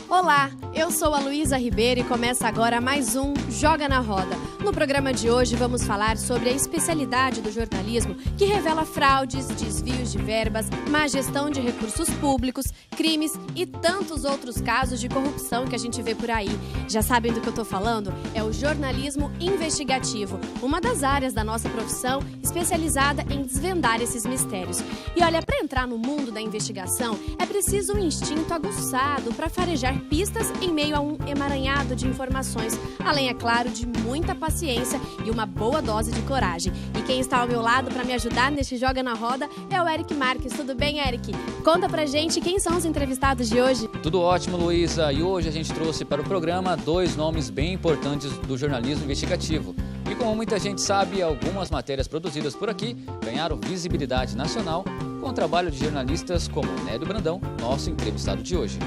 Olá, eu sou a Luísa Ribeiro e começa agora mais um Joga na Roda. No programa de hoje vamos falar sobre a especialidade do jornalismo que revela fraudes, desvios de verbas, má gestão de recursos públicos, crimes e tantos outros casos de corrupção que a gente vê por aí. Já sabem do que eu tô falando? É o jornalismo investigativo, uma das áreas da nossa profissão especializada em desvendar esses mistérios. E olha, para entrar no mundo da investigação é preciso um instinto aguçado para farejar pistas em meio a um emaranhado de informações, além, é claro, de muita paciência e uma boa dose de coragem. E quem está ao meu lado para me ajudar neste Joga na Roda é o Eric Marques. Tudo bem, Eric? Conta pra gente quem são os entrevistados de hoje. Tudo ótimo, Luísa. E hoje a gente trouxe para o programa dois nomes bem importantes do jornalismo investigativo. E como muita gente sabe, algumas matérias produzidas por aqui ganharam visibilidade nacional com o trabalho de jornalistas como Nélio Brandão, nosso entrevistado de hoje.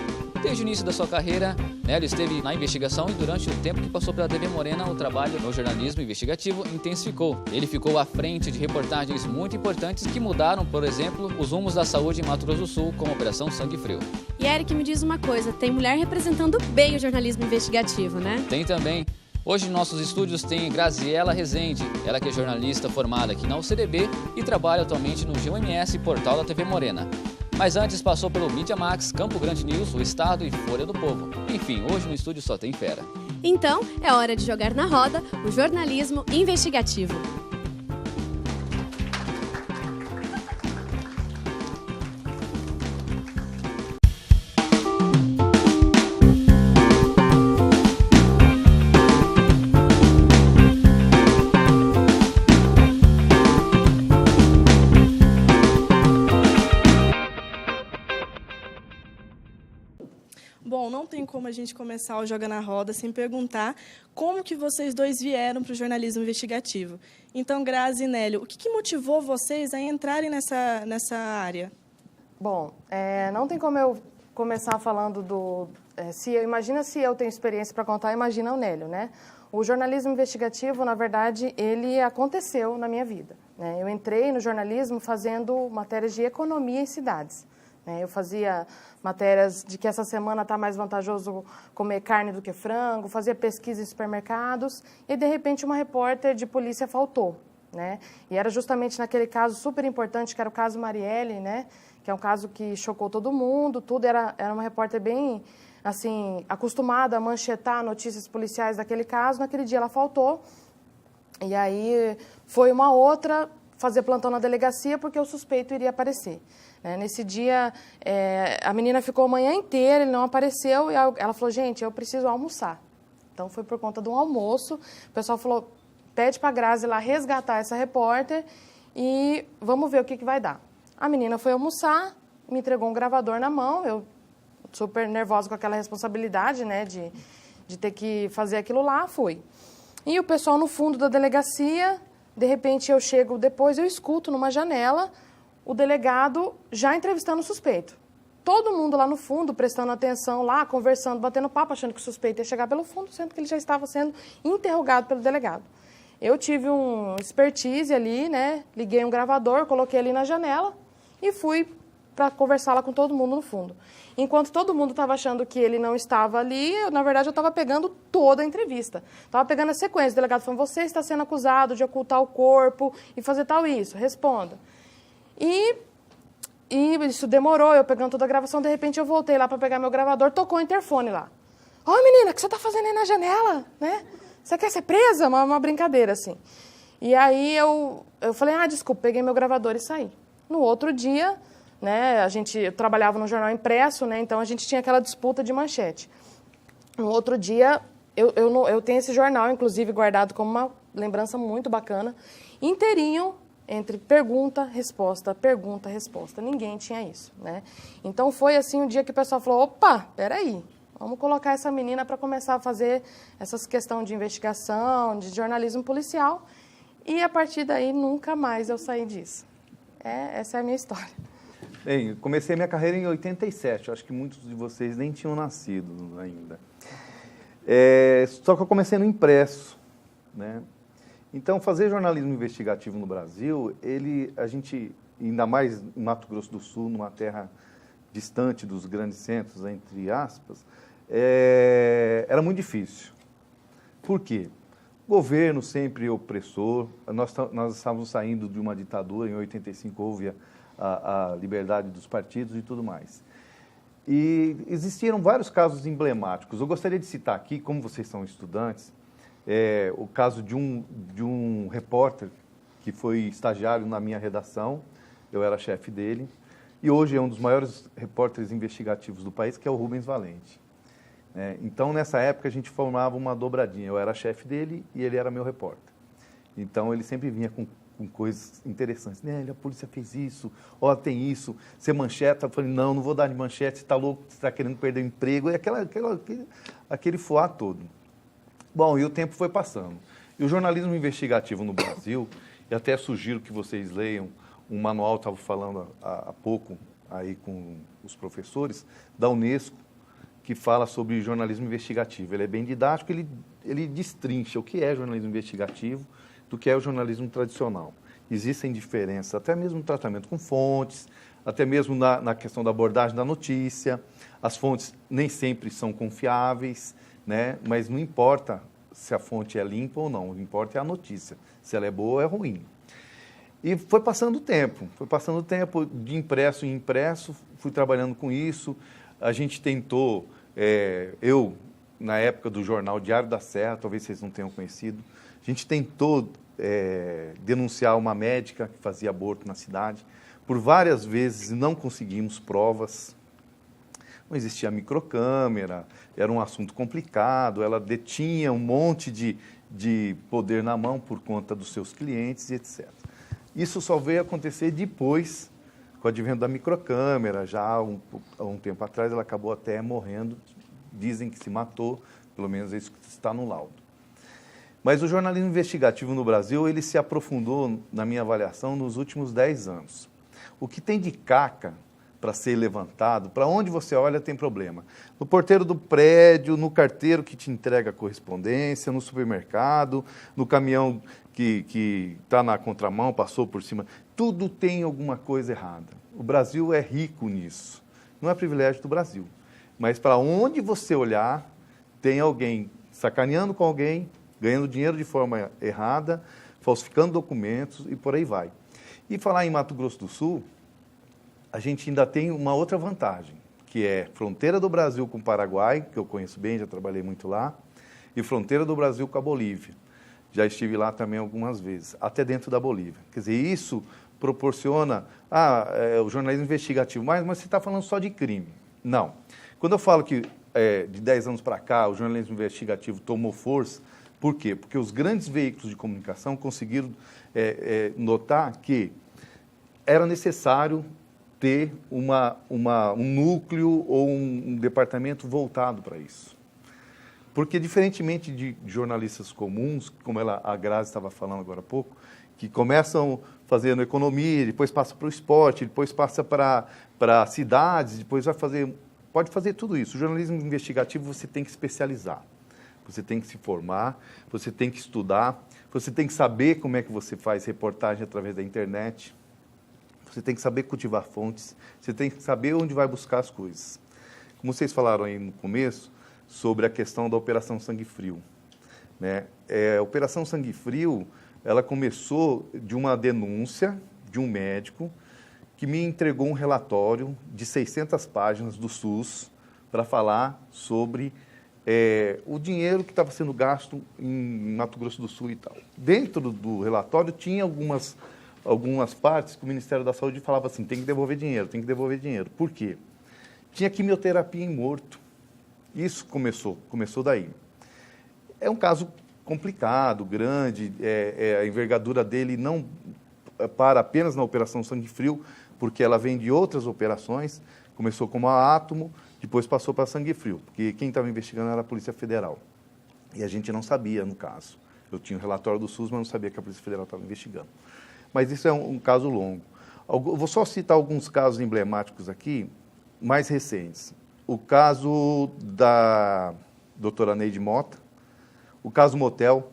Desde o início da sua carreira, Nélio esteve na investigação e durante o tempo que passou pela TV Morena, o trabalho no jornalismo investigativo intensificou. Ele ficou à frente de reportagens muito importantes que mudaram, por exemplo, os rumos da saúde em Mato Grosso do Sul, como a Operação Sangue Frio. E Eric, me diz uma coisa, tem mulher representando bem o jornalismo investigativo, né? Tem também. Hoje em nossos estúdios tem Graziela Rezende, ela que é jornalista formada aqui na UCDB e trabalha atualmente no GUMS, portal da TV Morena. Mas antes passou pelo Mídia Max, Campo Grande News, O Estado e Folha do Povo. Enfim, hoje no estúdio só tem fera. Então, é hora de jogar na roda o jornalismo investigativo. Bom, não tem como a gente começar o Joga na Roda sem perguntar como que vocês dois vieram para o jornalismo investigativo. Então, Grazi e Nélio, o que motivou vocês a entrarem nessa área? Bom, não tem como eu começar falando do... imagina se eu tenho experiência para contar, imagina o Nélio, né? O jornalismo investigativo, na verdade, ele aconteceu na minha vida, né? Eu entrei no jornalismo fazendo matérias de economia em cidades. Eu fazia matérias de que essa semana está mais vantajoso comer carne do que frango, fazia pesquisa em supermercados e, de repente, uma repórter de polícia faltou, né? E era justamente naquele caso super importante, que era o caso Marielle, né? Que é um caso que chocou todo mundo, tudo. Era uma repórter bem, assim, acostumada a manchetar notícias policiais daquele caso. Naquele dia ela faltou e aí foi uma outra fazer plantão na delegacia porque o suspeito iria aparecer. Nesse dia, a menina ficou a manhã inteira, ele não apareceu, e ela falou, gente, eu preciso almoçar. Então, foi por conta de um almoço. O pessoal falou, pede para a Grazi lá resgatar essa repórter e vamos ver o que vai dar. A menina foi almoçar, me entregou um gravador na mão, eu super nervosa com aquela responsabilidade, né, de ter que fazer aquilo lá, fui. E o pessoal no fundo da delegacia, de repente eu chego depois, eu escuto numa janela o delegado já entrevistando o suspeito. Todo mundo lá no fundo, prestando atenção lá, conversando, batendo papo, achando que o suspeito ia chegar pelo fundo, sendo que ele já estava sendo interrogado pelo delegado. Eu tive um expertise ali, né? Liguei um gravador, coloquei ali na janela e fui para conversar lá com todo mundo no fundo. Enquanto todo mundo estava achando que ele não estava ali, na verdade eu estava pegando toda a entrevista. Estava pegando a sequência. O delegado falou, você está sendo acusado de ocultar o corpo e fazer tal isso, responda. E isso demorou, eu pegando toda a gravação, de repente eu voltei lá para pegar meu gravador, tocou o interfone lá. Oi, menina, o que você está fazendo aí na janela? Né? Você quer ser presa? Uma brincadeira, assim. E aí eu falei, desculpa, peguei meu gravador e saí. No outro dia, né, eu trabalhava no jornal impresso, né, então a gente tinha aquela disputa de manchete. No outro dia, eu tenho esse jornal, inclusive, guardado como uma lembrança muito bacana, inteirinho, entre pergunta, resposta. Ninguém tinha isso, né? Então, foi assim um dia que o pessoal falou, opa, peraí, vamos colocar essa menina para começar a fazer essas questões de investigação, de jornalismo policial. E, a partir daí, nunca mais eu saí disso. Essa é a minha história. Bem, eu comecei minha carreira em 87, eu acho que muitos de vocês nem tinham nascido ainda. Só que eu comecei no impresso, né? Então, fazer jornalismo investigativo no Brasil, a gente, ainda mais em Mato Grosso do Sul, numa terra distante dos grandes centros, entre aspas, era muito difícil. Por quê? Governo sempre opressor, nós estávamos saindo de uma ditadura, em 85 houve a liberdade dos partidos e tudo mais. E existiram vários casos emblemáticos. Eu gostaria de citar aqui, como vocês são estudantes, o caso de um repórter que foi estagiário na minha redação, eu era chefe dele, e hoje é um dos maiores repórteres investigativos do país, que é o Rubens Valente. Então, nessa época, a gente formava uma dobradinha. Eu era chefe dele e ele era meu repórter. Então, ele sempre vinha com coisas interessantes. Nélio, a polícia fez isso, ó, tem isso, você mancheta. Eu falei, não vou dar de manchete, você está louco, você está querendo perder o emprego. E aquele fuá todo. Bom, e o tempo foi passando. E o jornalismo investigativo no Brasil, e até sugiro que vocês leiam um manual, estava falando há pouco aí com os professores, da Unesco, que fala sobre jornalismo investigativo. Ele é bem didático, ele destrincha o que é jornalismo investigativo do que é o jornalismo tradicional. Existem diferenças, até mesmo no tratamento com fontes, até mesmo na questão da abordagem da notícia. As fontes nem sempre são confiáveis, né? Mas não importa se a fonte é limpa ou não, o que importa é a notícia, se ela é boa ou é ruim. E foi passando o tempo, de impresso em impresso, fui trabalhando com isso. A gente tentou, eu, na época do jornal Diário da Serra, talvez vocês não tenham conhecido, a gente tentou denunciar uma médica que fazia aborto na cidade. Por várias vezes não conseguimos provas, não existia microcâmera, era um assunto complicado, ela detinha um monte de poder na mão por conta dos seus clientes e etc. Isso só veio acontecer depois, com o advento da microcâmera, já há um tempo atrás, ela acabou até morrendo, dizem que se matou, pelo menos é isso que está no laudo. Mas o jornalismo investigativo no Brasil, ele se aprofundou, na minha avaliação, nos últimos 10 anos. O que tem de caca para ser levantado, para onde você olha tem problema. No porteiro do prédio, no carteiro que te entrega a correspondência, no supermercado, no caminhão que está na contramão, passou por cima, tudo tem alguma coisa errada. O Brasil é rico nisso. Não é privilégio do Brasil. Mas para onde você olhar, tem alguém sacaneando com alguém, ganhando dinheiro de forma errada, falsificando documentos e por aí vai. E falar em Mato Grosso do Sul, a gente ainda tem uma outra vantagem, que é fronteira do Brasil com o Paraguai, que eu conheço bem, já trabalhei muito lá, e fronteira do Brasil com a Bolívia. Já estive lá também algumas vezes, até dentro da Bolívia. Quer dizer, isso proporciona o jornalismo investigativo, mas você está falando só de crime. Não. Quando eu falo que de 10 anos para cá o jornalismo investigativo tomou força, por quê? Porque os grandes veículos de comunicação conseguiram notar que era necessário ter um núcleo ou um departamento voltado para isso. Porque, diferentemente de jornalistas comuns, como a Grazi estava falando agora há pouco, que começam fazendo economia, depois passa para o esporte, depois passa para cidades, depois pode fazer tudo isso. O jornalismo investigativo você tem que especializar, você tem que se formar, você tem que estudar, você tem que saber como é que você faz reportagem através da internet, você tem que saber cultivar fontes, você tem que saber onde vai buscar as coisas. Como vocês falaram aí no começo, sobre a questão da Operação Sangue Frio, né? A Operação Sangue Frio, ela começou de uma denúncia de um médico que me entregou um relatório de 600 páginas do SUS para falar sobre o dinheiro que estava sendo gasto em Mato Grosso do Sul e tal. Dentro do relatório tinha algumas partes que o Ministério da Saúde falava assim, tem que devolver dinheiro, tem que devolver dinheiro. Por quê? Tinha quimioterapia em morto. Isso começou daí. É um caso complicado, grande, a envergadura dele não para apenas na Operação Sangue Frio, porque ela vem de outras operações, começou como a Átomo, depois passou para Sangue Frio, porque quem estava investigando era a Polícia Federal. E a gente não sabia, no caso. Eu tinha o relatório do SUS, mas não sabia que a Polícia Federal estava investigando. Mas isso é um caso longo. Eu vou só citar alguns casos emblemáticos aqui, mais recentes. O caso da doutora Neide Mota, o caso Motel,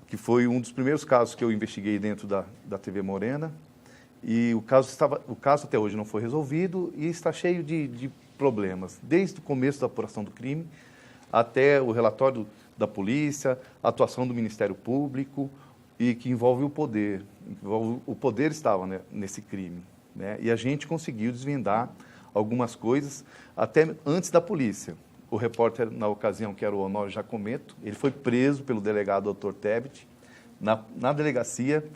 que foi um dos primeiros casos que eu investiguei dentro da TV Morena, e o caso até hoje não foi resolvido e está cheio de problemas, desde o começo da apuração do crime até o relatório da polícia, a atuação do Ministério Público, e que envolve o poder. O poder estava, né, nesse crime, né? E a gente conseguiu desvendar algumas coisas até antes da polícia. O repórter, na ocasião, que era o Honório Jacometo, ele foi preso pelo delegado Dr. Tebet na delegacia,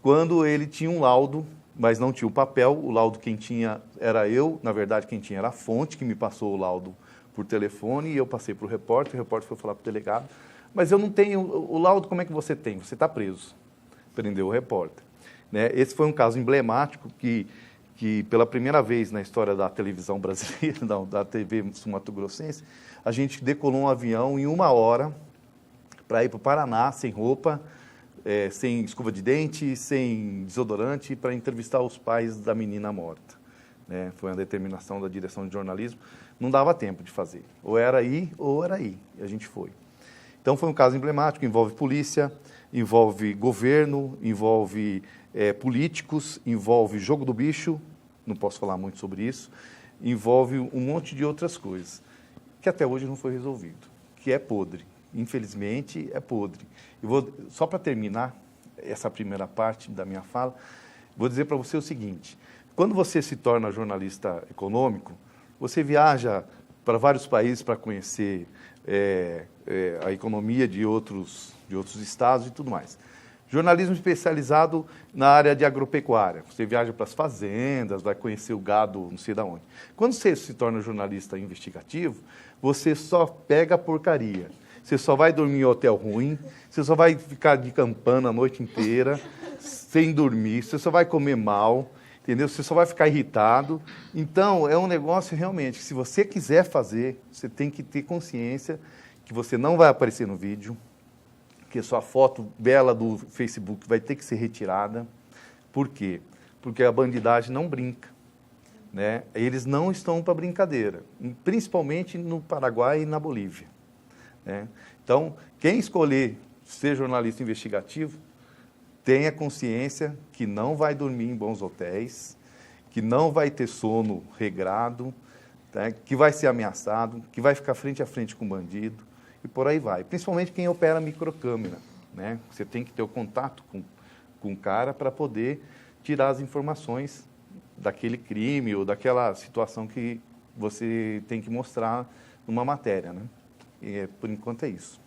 quando ele tinha um laudo, mas não tinha o papel. O laudo quem tinha era eu, na verdade quem tinha era a fonte, que me passou o laudo por telefone, e eu passei para o repórter foi falar para o delegado, mas eu não tenho o laudo, como é que você tem? Você está preso. Prendeu o repórter. Né? Esse foi um caso emblemático que pela primeira vez na história da televisão brasileira, da TV sul-mato-grossense, a gente decolou um avião em 1 hora para ir para o Paraná, sem roupa, sem escova de dente, sem desodorante, para entrevistar os pais da menina morta. Né? Foi uma determinação da direção de jornalismo. Não dava tempo de fazer. Ou era ir, ou era ir. E a gente foi. Então, foi um caso emblemático, envolve polícia, envolve governo, envolve políticos, envolve jogo do bicho, não posso falar muito sobre isso, envolve um monte de outras coisas, que até hoje não foi resolvido, que é podre. Infelizmente, é podre. Só para terminar essa primeira parte da minha fala, vou dizer para você o seguinte: quando você se torna jornalista econômico, você viaja para vários países para conhecer a economia de outros estados e tudo mais. Jornalismo especializado na área de agropecuária. Você viaja para as fazendas, vai conhecer o gado, não sei de onde. Quando você se torna jornalista investigativo, você só pega porcaria. Você só vai dormir em hotel ruim, você só vai ficar de campana a noite inteira, sem dormir, você só vai comer mal, entendeu? Você só vai ficar irritado. Então, é um negócio realmente que, se você quiser fazer, você tem que ter consciência que você não vai aparecer no vídeo, que sua foto bela do Facebook vai ter que ser retirada. Por quê? Porque a bandidagem não brinca. Né? Eles não estão para brincadeira, principalmente no Paraguai e na Bolívia. Né? Então, quem escolher ser jornalista investigativo, tenha consciência que não vai dormir em bons hotéis, que não vai ter sono regrado, tá? Que vai ser ameaçado, que vai ficar frente a frente com bandido, e por aí vai. Principalmente quem opera microcâmera. Né? Você tem que ter o contato com o cara para poder tirar as informações daquele crime ou daquela situação que você tem que mostrar numa matéria. Né? E, por enquanto, é isso.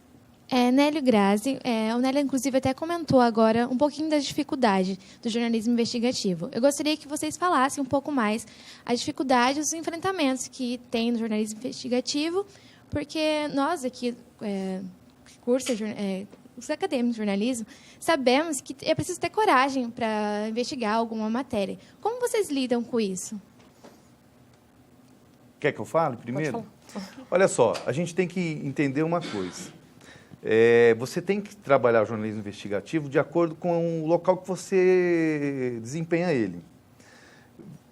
Nélio Grazi, o Nélio, inclusive, até comentou agora um pouquinho da dificuldade do jornalismo investigativo. Eu gostaria que vocês falassem um pouco mais as dificuldades, os enfrentamentos que tem no jornalismo investigativo, porque nós aqui, que cursa os acadêmicos de jornalismo, sabemos que é preciso ter coragem para investigar alguma matéria. Como vocês lidam com isso? Quer que eu fale primeiro? Pode falar. Olha só, a gente tem que entender uma coisa. Você tem que trabalhar o jornalismo investigativo de acordo com o local que você desempenha ele.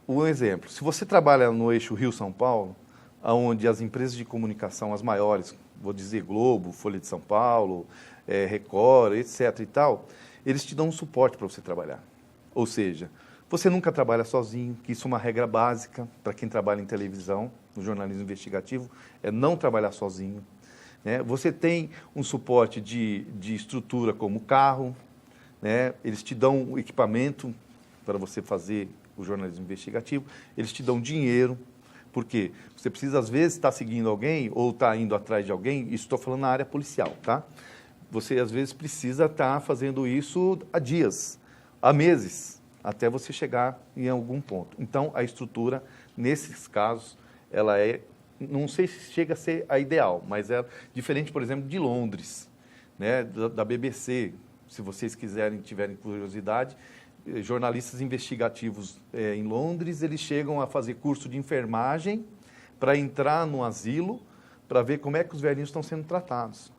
Um exemplo, se você trabalha no eixo Rio-São Paulo, onde as empresas de comunicação, as maiores, vou dizer Globo, Folha de São Paulo, Record, etc. e tal, eles te dão um suporte para você trabalhar. Ou seja, você nunca trabalha sozinho, que isso é uma regra básica para quem trabalha em televisão, no jornalismo investigativo, é não trabalhar sozinho. Né? Você tem um suporte de estrutura como carro, né? Eles te dão um equipamento para você fazer o jornalismo investigativo, eles te dão dinheiro. Por quê? Você precisa, às vezes, estar seguindo alguém ou estar indo atrás de alguém, isso estou falando na área policial, tá? Você, às vezes, precisa estar fazendo isso há dias, há meses, até você chegar em algum ponto. Então, a estrutura, nesses casos, ela não sei se chega a ser a ideal, mas é diferente, por exemplo, de Londres, né? da BBC. Se vocês tiverem curiosidade, jornalistas investigativos em Londres, eles chegam a fazer curso de enfermagem para entrar no asilo, para ver como é que os velhinhos estão sendo tratados.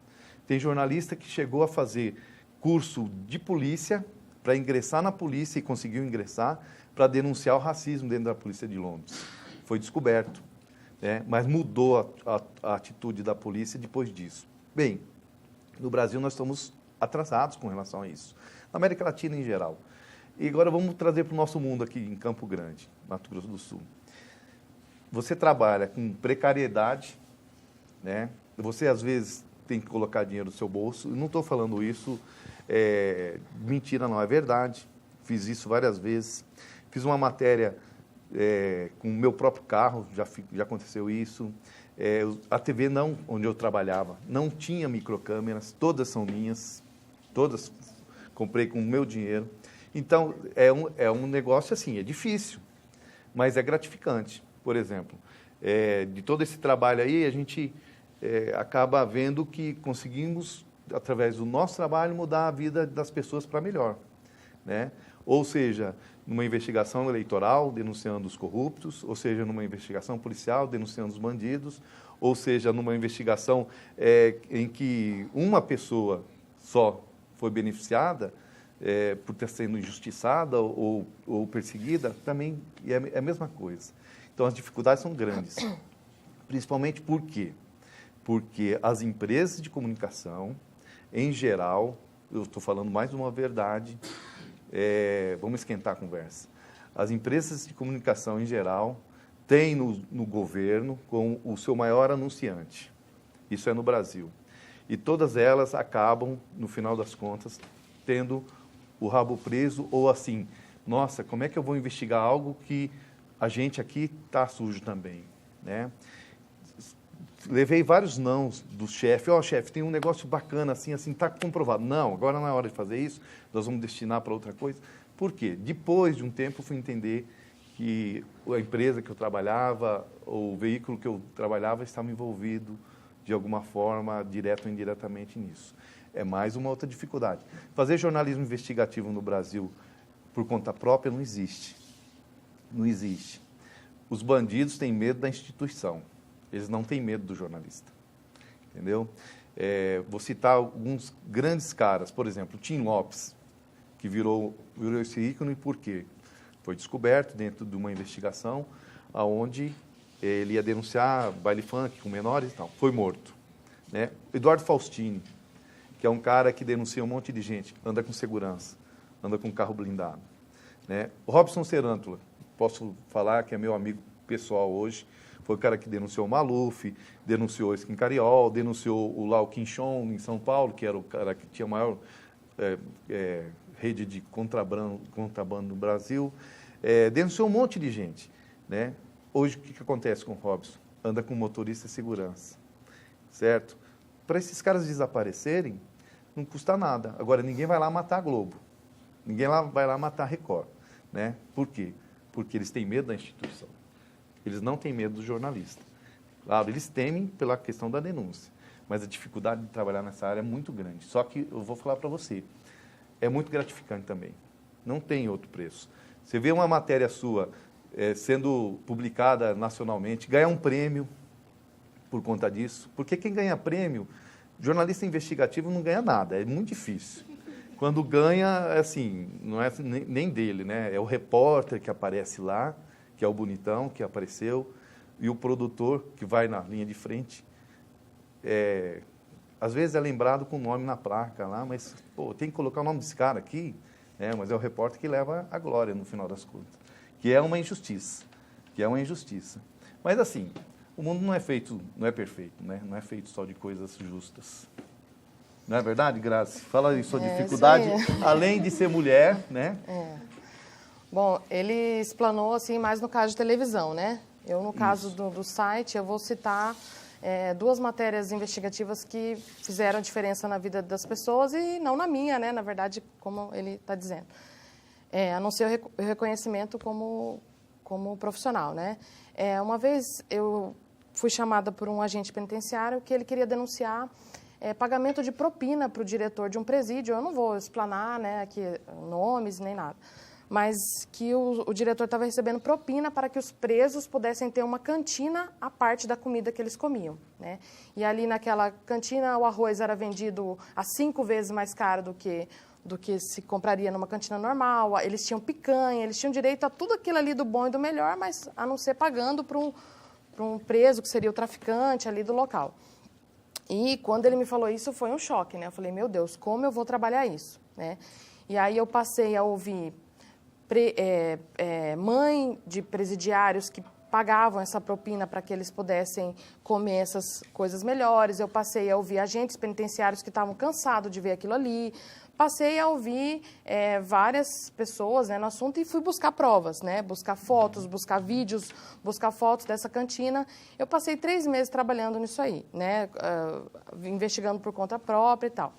Tem jornalista que chegou a fazer curso de polícia para ingressar na polícia e conseguiu ingressar para denunciar o racismo dentro da polícia de Londres. Foi descoberto, né? Mas mudou a atitude da polícia depois disso. Bem, no Brasil nós estamos atrasados com relação a isso. Na América Latina em geral. E agora vamos trazer para o nosso mundo aqui em Campo Grande, Mato Grosso do Sul. você trabalha com precariedade, né? Você, às vezes, tem que colocar dinheiro no seu bolso. Eu não estou falando isso, mentira, não, é verdade. Fiz isso várias vezes. Fiz uma matéria com o meu próprio carro, já aconteceu isso. A TV, não, onde eu trabalhava, não tinha microcâmeras, todas são minhas, todas comprei com o meu dinheiro. Então, é um negócio assim, é difícil, mas é gratificante. Por exemplo, de todo esse trabalho aí, a gente acaba vendo que conseguimos, através do nosso trabalho, mudar a vida das pessoas para melhor, né? Ou seja, numa investigação eleitoral, denunciando os corruptos, ou seja, numa investigação policial, denunciando os bandidos, ou seja, numa investigação em que uma pessoa só foi beneficiada por ter sido injustiçada ou perseguida, também é a mesma coisa. Então, as dificuldades são grandes, principalmente por quê? Porque as empresas de comunicação, em geral, eu estou falando mais uma verdade, vamos esquentar a conversa. As empresas de comunicação, em geral, têm no governo como o seu maior anunciante. Isso é no Brasil. E todas elas acabam, no final das contas, tendo o rabo preso ou assim, nossa, como é que eu vou investigar algo que a gente aqui está sujo também, né? Levei vários nãos do chefe. Chefe, tem um negócio bacana assim, está comprovado. Não, agora não é hora de fazer isso, nós vamos destinar para outra coisa. Por quê? Depois de um tempo, eu fui entender que a empresa que eu trabalhava, ou o veículo que eu trabalhava, estava envolvido, de alguma forma, direto ou indiretamente nisso. É mais uma outra dificuldade. Fazer jornalismo investigativo no Brasil por conta própria não existe. Não existe. Os bandidos têm medo da instituição. Eles não têm medo do jornalista, entendeu? Vou citar alguns grandes caras, por exemplo, o Tim Lopes, que virou esse ícone, por quê? Foi descoberto dentro de uma investigação onde ele ia denunciar baile funk com menores e tal, foi morto, né? Eduardo Faustini, que é um cara que denuncia um monte de gente, anda com segurança, anda com carro blindado, né? O Robson Serântula, posso falar que é meu amigo pessoal hoje, foi o cara que denunciou o Maluf, denunciou o Skin Cariol, denunciou o Lau Quinchon em São Paulo, que era o cara que tinha a maior rede de contrabando no Brasil. Denunciou um monte de gente, né? Hoje, o que acontece com o Robson? Anda com motorista de segurança, certo? Para esses caras desaparecerem, não custa nada. Agora, ninguém vai lá matar a Globo. Ninguém vai lá matar a Record, né? Por quê? Porque eles têm medo da instituição. Eles não têm medo do jornalista. Claro, eles temem pela questão da denúncia, mas a dificuldade de trabalhar nessa área é muito grande. Só que eu vou falar para você, é muito gratificante também. Não tem outro preço. Você vê uma matéria sua sendo publicada nacionalmente, ganhar um prêmio por conta disso, porque quem ganha prêmio, jornalista investigativo não ganha nada, é muito difícil. Quando ganha, assim, não é nem dele, né? É o repórter que aparece lá, que é o bonitão, que apareceu, e o produtor, que vai na linha de frente. Às vezes é lembrado com o nome na placa lá, mas tem que colocar o nome desse cara aqui, mas é o repórter que leva a glória, no final das contas. Que é uma injustiça. Mas, assim, o mundo não é perfeito, né? Não é feito só de coisas justas. Não é verdade, Grazi? Fala aí sua dificuldade, além de ser mulher, né? Bom, ele explanou assim mais no caso de televisão, né? Eu, no caso do site, eu vou citar duas matérias investigativas que fizeram diferença na vida das pessoas e não na minha, né? Na verdade, como ele está dizendo. A não ser o reconhecimento como profissional, né? Uma vez eu fui chamada por um agente penitenciário que ele queria denunciar pagamento de propina para o diretor de um presídio. Eu não vou explanar, né, aqui nomes nem nada, mas que o diretor estava recebendo propina para que os presos pudessem ter uma cantina à parte da comida que eles comiam, né? E ali naquela cantina o arroz era vendido a 5 vezes mais caro do que se compraria numa cantina normal. Eles tinham picanha, eles tinham direito a tudo aquilo ali do bom e do melhor, mas a não ser pagando para um preso, que seria o traficante ali do local. E quando ele me falou isso, foi um choque, né? Eu falei, meu Deus, como eu vou trabalhar isso, né? E aí eu passei a ouvir mãe de presidiários que pagavam essa propina para que eles pudessem comer essas coisas melhores. Eu passei a ouvir agentes penitenciários que estavam cansados de ver aquilo ali. Passei a ouvir várias pessoas, né, no assunto e fui buscar provas, né, buscar fotos, buscar vídeos, buscar fotos dessa cantina. Eu passei 3 meses trabalhando nisso aí, né, investigando por conta própria e tal.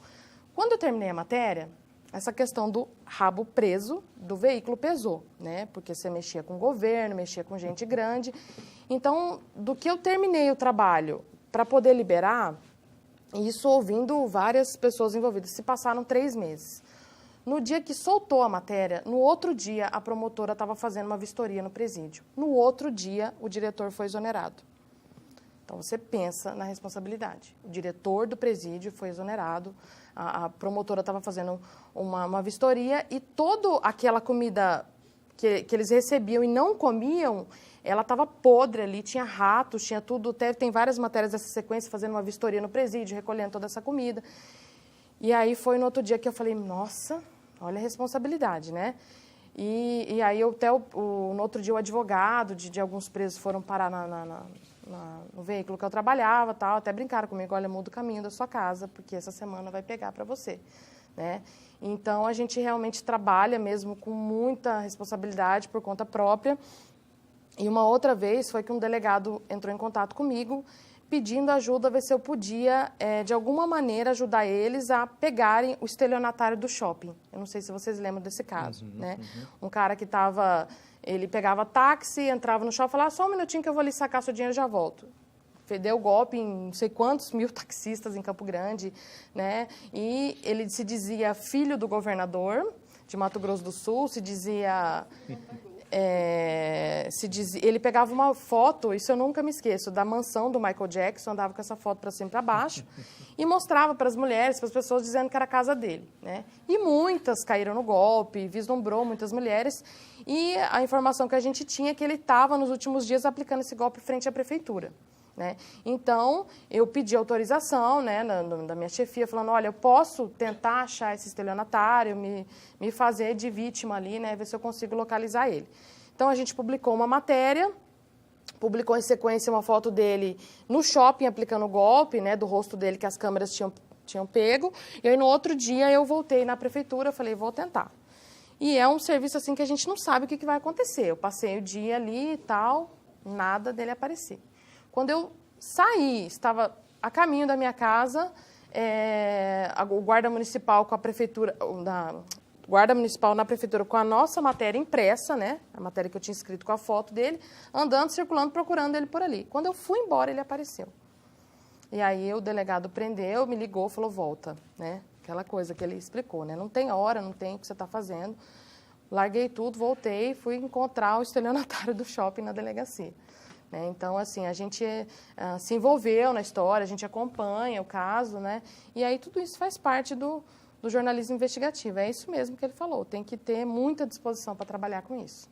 Quando eu terminei a matéria, essa questão do rabo preso, do veículo pesou, né, porque você mexia com o governo, mexia com gente grande. Então, do que eu terminei o trabalho para poder liberar, isso ouvindo várias pessoas envolvidas, se passaram 3 meses. No dia que soltou a matéria, no outro dia a promotora estava fazendo uma vistoria no presídio. No outro dia, o diretor foi exonerado. Então, você pensa na responsabilidade. O diretor do presídio foi exonerado, a promotora estava fazendo uma vistoria e toda aquela comida que eles recebiam e não comiam, ela estava podre ali, tinha ratos, tinha tudo. Tem várias matérias dessa sequência, fazendo uma vistoria no presídio, recolhendo toda essa comida. E aí foi no outro dia que eu falei, nossa, olha a responsabilidade, né? E aí no outro dia o advogado de alguns presos foram parar no veículo que eu trabalhava, tal, até brincaram comigo, olha, muda o caminho da sua casa, porque essa semana vai pegar para você, né? Então, a gente realmente trabalha mesmo com muita responsabilidade por conta própria. E uma outra vez foi que um delegado entrou em contato comigo pedindo ajuda, ver se eu podia, de alguma maneira, ajudar eles a pegarem o estelionatário do shopping. Eu não sei se vocês lembram desse caso, né? Um cara que ele pegava táxi, entrava no shopping e falava, só um minutinho que eu vou ali sacar seu dinheiro e já volto. Deu golpe em não sei quantos mil taxistas em Campo Grande, né? E ele se dizia filho do governador de Mato Grosso do Sul, ele pegava uma foto, isso eu nunca me esqueço, da mansão do Michael Jackson, andava com essa foto para cima e para baixo, e mostrava para as mulheres, para as pessoas, dizendo que era a casa dele, né? E muitas caíram no golpe, vislumbrou muitas mulheres, e a informação que a gente tinha é que ele estava, nos últimos dias, aplicando esse golpe frente à prefeitura. Né? Então, eu pedi autorização, né, da minha chefia, falando, olha, eu posso tentar achar esse estelionatário, me fazer de vítima ali, né, ver se eu consigo localizar ele. Então, a gente publicou uma matéria, publicou em sequência uma foto dele no shopping aplicando o golpe, né, do rosto dele que as câmeras tinham pego, e aí no outro dia eu voltei na prefeitura, falei, vou tentar. E é um serviço assim que a gente não sabe o que vai acontecer. Eu passei o dia ali e tal, nada dele aparecer. Quando eu saí, estava a caminho da minha casa, o guarda municipal com a prefeitura, guarda municipal na prefeitura com a nossa matéria impressa, né, a matéria que eu tinha escrito com a foto dele, andando, circulando, procurando ele por ali. Quando eu fui embora, ele apareceu. E aí o delegado prendeu, me ligou, falou, volta, né, aquela coisa que ele explicou, né, não tem hora, não tem o que você está fazendo. Larguei tudo, voltei, fui encontrar o estelionatário do shopping na delegacia. Então, assim, a gente se envolveu na história, a gente acompanha o caso, né? E aí tudo isso faz parte do jornalismo investigativo. É isso mesmo que ele falou, tem que ter muita disposição para trabalhar com isso.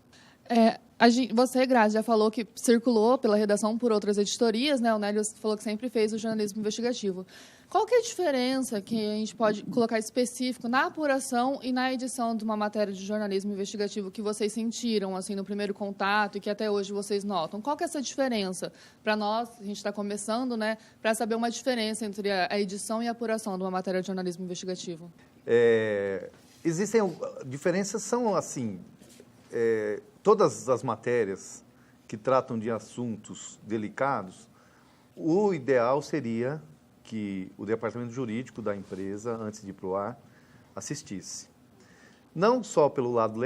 Você, Grazi, já falou que circulou pela redação por outras editorias, né? O Nélio falou que sempre fez o jornalismo investigativo. Qual que é a diferença que a gente pode colocar específico na apuração e na edição de uma matéria de jornalismo investigativo que vocês sentiram assim no primeiro contato e que até hoje vocês notam? Qual que é essa diferença? Para nós, a gente está começando, né, para saber uma diferença entre a edição e a apuração de uma matéria de jornalismo investigativo. Existem diferenças, são assim, todas as matérias que tratam de assuntos delicados, o ideal seria que o departamento jurídico da empresa, antes de ir para o ar, assistisse. Não só pelo lado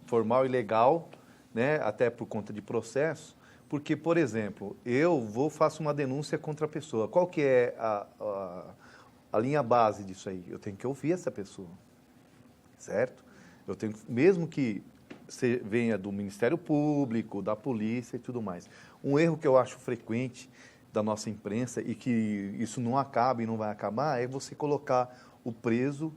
formal e legal, né, até por conta de processo, porque, por exemplo, faço uma denúncia contra a pessoa. Qual que é a linha base disso aí? Eu tenho que ouvir essa pessoa, certo? Eu tenho, mesmo que venha do Ministério Público, da polícia e tudo mais. Um erro que eu acho frequente da nossa imprensa e que isso não acaba e não vai acabar é você colocar o preso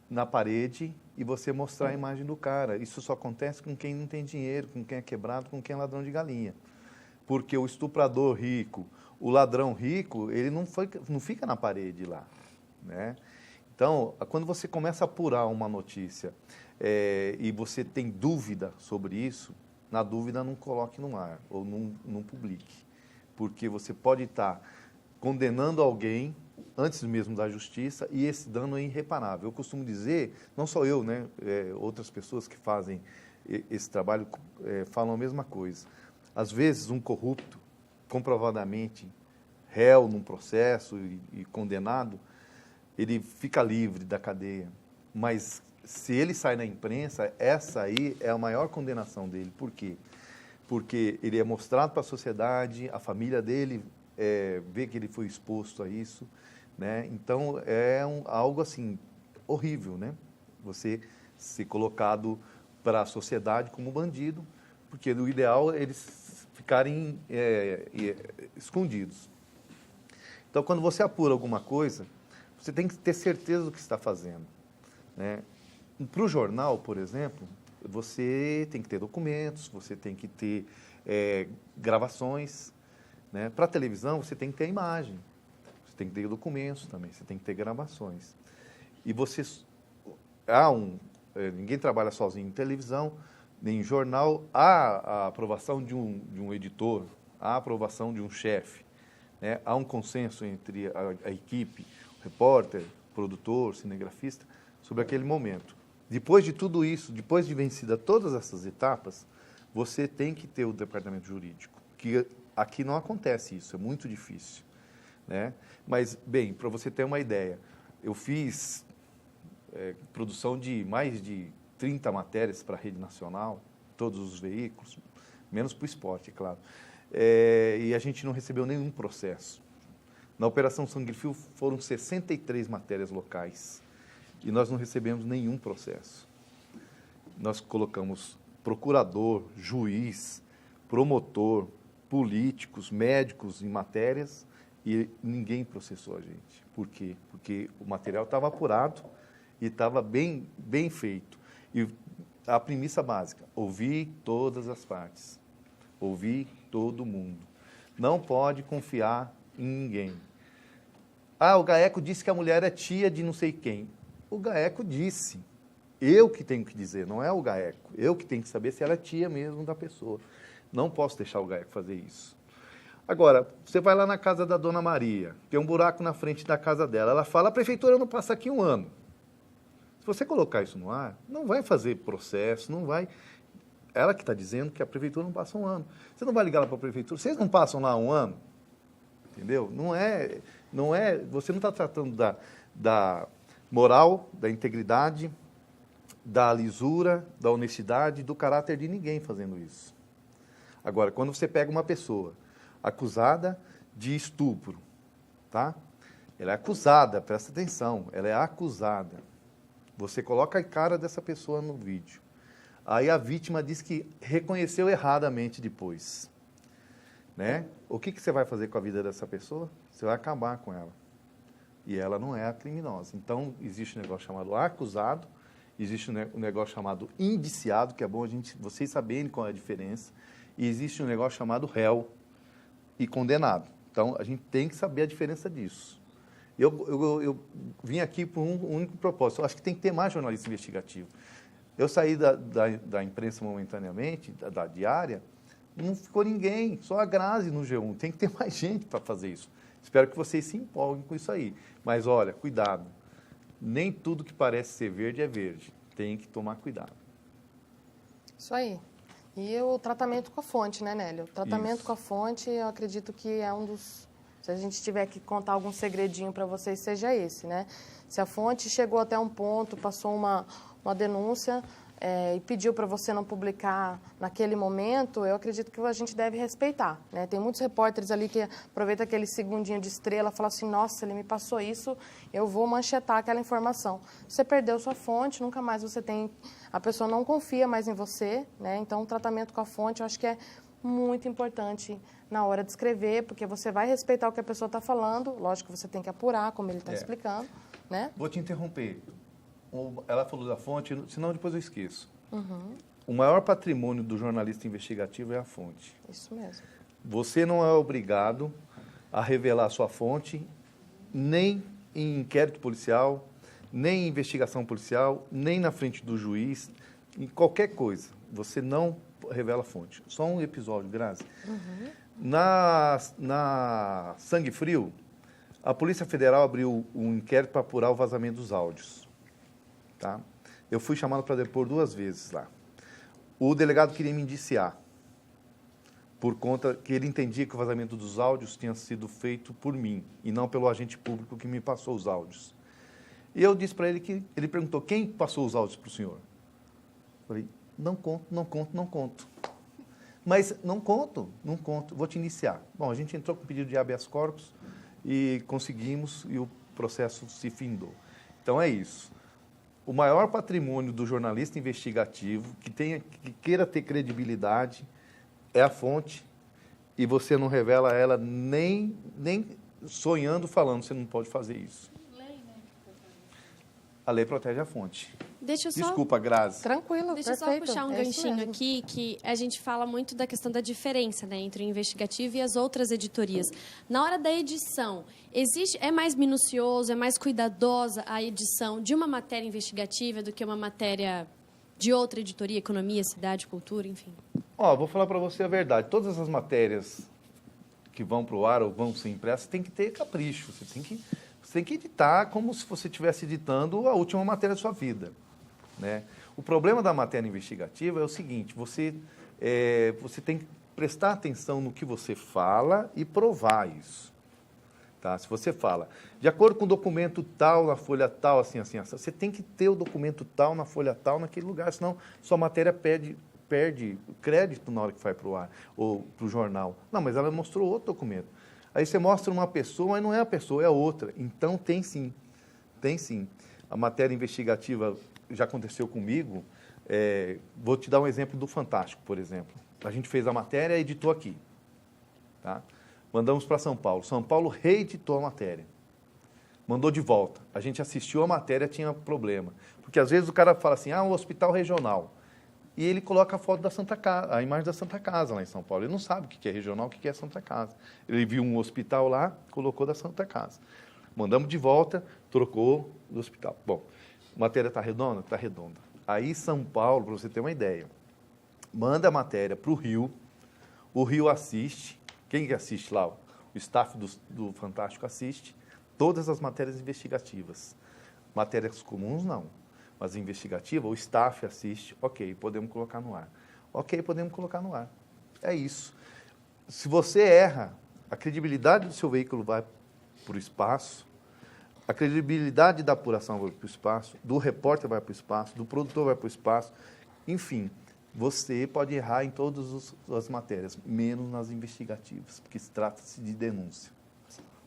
na parede e você mostrar a imagem do cara. Isso só acontece com quem não tem dinheiro, com quem é quebrado, com quem é ladrão de galinha. Porque o estuprador rico, o ladrão rico, ele não fica na parede lá, né? Então, quando você começa a apurar uma notícia e você tem dúvida sobre isso, Na dúvida, não coloque no ar ou não publique, porque você pode estar condenando alguém antes mesmo da justiça e esse dano é irreparável. Eu costumo dizer, não só eu, né, outras pessoas que fazem esse trabalho falam a mesma coisa. Às vezes, um corrupto, comprovadamente réu num processo e condenado, ele fica livre da cadeia, mas se ele sai na imprensa, essa aí é a maior condenação dele. Por quê? Porque ele é mostrado para a sociedade, a família dele vê que ele foi exposto a isso, né? Então, é algo assim, horrível, né? Você ser colocado para a sociedade como bandido, porque o ideal é eles ficarem escondidos. Então, quando você apura alguma coisa, você tem que ter certeza do que está fazendo, né? Para o jornal, por exemplo, você tem que ter documentos, você tem que ter gravações, né? Para a televisão, você tem que ter imagem, você tem que ter documentos também, você tem que ter gravações. E você... ninguém trabalha sozinho em televisão, nem em jornal. Há a aprovação de um editor, há a aprovação de um chefe, né? Há um consenso entre a equipe, o repórter, produtor, cinegrafista, sobre aquele momento. Depois de tudo isso, depois de vencida todas essas etapas, você tem que ter o departamento jurídico, que aqui não acontece isso, é muito difícil, né? Mas, bem, para você ter uma ideia, eu fiz produção de mais de 30 matérias para a rede nacional, todos os veículos, menos para o esporte, é claro. E a gente não recebeu nenhum processo. Na Operação Sangue Frio foram 63 matérias locais e nós não recebemos nenhum processo. Nós colocamos procurador, juiz, promotor, políticos, médicos em matérias e ninguém processou a gente. Por quê? Porque o material estava apurado e estava bem feito. E a premissa básica, ouvir todas as partes, ouvir todo mundo. Não pode confiar em ninguém. O GAECO disse que a mulher é tia de não sei quem. O GAECO disse. Eu que tenho que dizer, não é o GAECO. Eu que tenho que saber se ela é tia mesmo da pessoa. Não posso deixar o GAECO fazer isso. Agora, você vai lá na casa da Dona Maria, tem um buraco na frente da casa dela. Ela fala, a prefeitura não passa aqui 1 ano. Se você colocar isso no ar, não vai fazer processo, não vai... Ela que está dizendo que a prefeitura não passa 1 ano. Você não vai ligar lá para a prefeitura, vocês não passam lá 1 ano? Entendeu? Não é, você não está tratando da moral, da integridade, da lisura, da honestidade, do caráter de ninguém fazendo isso. Agora, quando você pega uma pessoa acusada de estupro, tá? Ela é acusada, presta atenção, ela é acusada. Você coloca a cara dessa pessoa no vídeo. Aí a vítima diz que reconheceu erradamente depois, né? O que você vai fazer com a vida dessa pessoa? Você vai acabar com ela. E ela não é a criminosa. Então, existe um negócio chamado acusado, existe um negócio chamado indiciado, que é bom vocês saberem qual é a diferença, e existe um negócio chamado réu e condenado. Então, a gente tem que saber a diferença disso. Eu vim aqui por um único propósito. Eu acho que tem que ter mais jornalista investigativo. Eu saí da imprensa momentaneamente, da diária, não ficou ninguém, só a Grazi no G1. Tem que ter mais gente para fazer isso. Espero que vocês se empolguem com isso aí. Mas, olha, cuidado. Nem tudo que parece ser verde é verde. Tem que tomar cuidado. Isso aí. E o tratamento com a fonte, né, Nélio? O tratamento Isso. com a fonte, eu acredito que é um dos... Se a gente tiver que contar algum segredinho para vocês, seja esse, né? Se a fonte chegou até um ponto, passou uma denúncia e pediu para você não publicar naquele momento, eu acredito que a gente deve respeitar, né? Tem muitos repórteres ali que aproveitam aquele segundinho de estrela e falam assim, nossa, ele me passou isso, eu vou manchetar aquela informação. Você perdeu sua fonte, nunca mais você tem... A pessoa não confia mais em você, né? Então, o tratamento com a fonte, eu acho que é muito importante na hora de escrever, porque você vai respeitar o que a pessoa está falando, lógico que você tem que apurar, como ele está explicando, né? Vou te interromper. Ela falou da fonte, senão depois eu esqueço. Uhum. O maior patrimônio do jornalista investigativo é a fonte. Isso mesmo. Você não é obrigado a revelar a sua fonte, nem em inquérito policial, nem em investigação policial, nem na frente do juiz, em qualquer coisa. Você não revela a fonte. Só um episódio, Grazi. Na Sangue Frio, a Polícia Federal abriu um inquérito para apurar o vazamento dos áudios. Tá? Eu fui chamado para depor 2 vezes lá. O delegado queria me indiciar, por conta que ele entendia que o vazamento dos áudios tinha sido feito por mim, e não pelo agente público que me passou os áudios. E eu disse para ele que, ele perguntou, quem passou os áudios para o senhor? Eu falei, não conto. Mas não conto, vou te iniciar. Bom, a gente entrou com pedido de habeas corpus e conseguimos, e o processo se findou. Então é isso. O maior patrimônio do jornalista investigativo, que queira ter credibilidade, é a fonte, e você não revela ela nem sonhando, falando, você não pode fazer isso. A lei protege a fonte. Deixa eu só... Desculpa, Grazi. Tranquilo, Deixa eu só perfeito. puxar um É isso ganchinho mesmo. aqui, que a gente fala muito da questão da diferença, né, entre o investigativo e as outras editorias. Na hora da edição, é mais minucioso, é mais cuidadosa a edição de uma matéria investigativa do que uma matéria de outra editoria, economia, cidade, cultura, enfim? Vou falar para você a verdade. Todas as matérias que vão para o ar ou vão ser impressas tem que ter capricho. Você tem que editar como se você estivesse editando a última matéria da sua vida, né? O problema da matéria investigativa é o seguinte, você tem que prestar atenção no que você fala e provar isso. Tá? Se você fala, de acordo com o documento tal, na folha tal, assim, você tem que ter o documento tal, na folha tal, naquele lugar, senão sua matéria perde crédito na hora que vai para o ar, ou para o jornal. Não, mas ela mostrou outro documento. Aí você mostra uma pessoa, mas não é a pessoa, é a outra. Então, tem sim. A matéria investigativa já aconteceu comigo. Vou te dar um exemplo do Fantástico, por exemplo. A gente fez a matéria e editou aqui. Tá? Mandamos para São Paulo. São Paulo reeditou a matéria. Mandou de volta. A gente assistiu a matéria, tinha problema. Porque, às vezes, o cara fala assim, um hospital regional. E ele coloca a foto da Santa Casa, a imagem da Santa Casa lá em São Paulo. Ele não sabe o que é regional, o que é Santa Casa. Ele viu um hospital lá, colocou da Santa Casa. Mandamos de volta, trocou do hospital. Bom, a matéria está redonda? Está redonda. Aí São Paulo, para você ter uma ideia, manda a matéria para o Rio, o Rio assiste. Quem que assiste lá? O staff do Fantástico assiste todas as matérias investigativas. Matérias comuns, não. Mas investigativa, o staff assiste, ok, podemos colocar no ar. Ok, podemos colocar no ar. É isso. Se você erra, a credibilidade do seu veículo vai para o espaço, a credibilidade da apuração vai para o espaço, do repórter vai para o espaço, do produtor vai para o espaço, enfim, você pode errar em todas as matérias, menos nas investigativas, porque se trata-se de denúncia.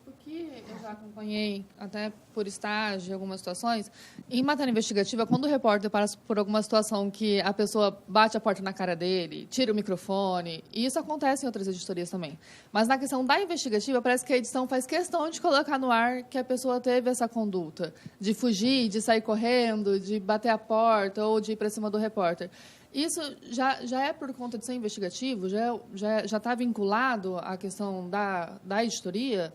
O que eu já acompanhei, até por estágio, em algumas situações, em matéria investigativa, quando o repórter passa por alguma situação que a pessoa bate a porta na cara dele, tira o microfone, e isso acontece em outras editorias também. Mas na questão da investigativa, parece que a edição faz questão de colocar no ar que a pessoa teve essa conduta, de fugir, de sair correndo, de bater a porta ou de ir para cima do repórter. Isso já é por conta de ser investigativo? Já está vinculado à questão da editoria?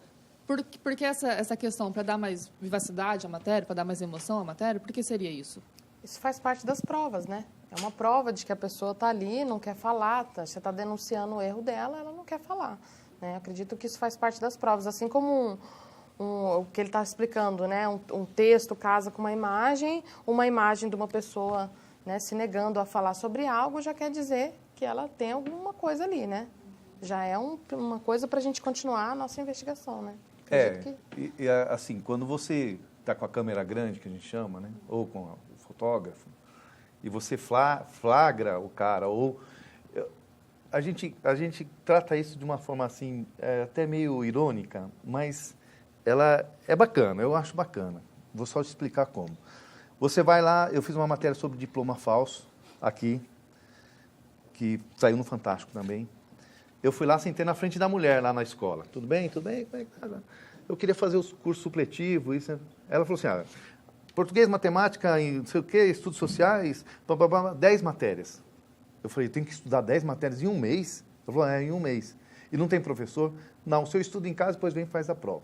Por que essa questão? Para dar mais vivacidade à matéria, para dar mais emoção à matéria? Por que seria isso? Isso faz parte das provas, né? É uma prova de que a pessoa está ali, não quer falar, você está denunciando o erro dela, ela não quer falar, né? Acredito que isso faz parte das provas. Assim como o que ele está explicando, né? Um texto casa com uma imagem de uma pessoa, né, se negando a falar sobre algo, já quer dizer que ela tem alguma coisa ali, né? Já é uma coisa para a gente continuar a nossa investigação, né? Assim, quando você está com a câmera grande, que a gente chama, né? Ou com o fotógrafo, e você flagra o cara, a gente trata isso de uma forma assim, até meio irônica, mas ela é bacana, eu acho bacana. Vou só te explicar como. Você vai lá, eu fiz uma matéria sobre diploma falso, aqui, que saiu no Fantástico também. Eu fui lá, sentei na frente da mulher lá na escola. Tudo bem? Tudo bem? Como é que tá? Eu queria fazer o curso supletivo. Isso. Ela falou assim, português, matemática, não sei o quê, estudos sociais, 10 matérias. Eu falei, tem que estudar 10 matérias em um mês? Ela falou, em um mês. E não tem professor? Não, o senhor estuda em casa, depois vem e faz a prova.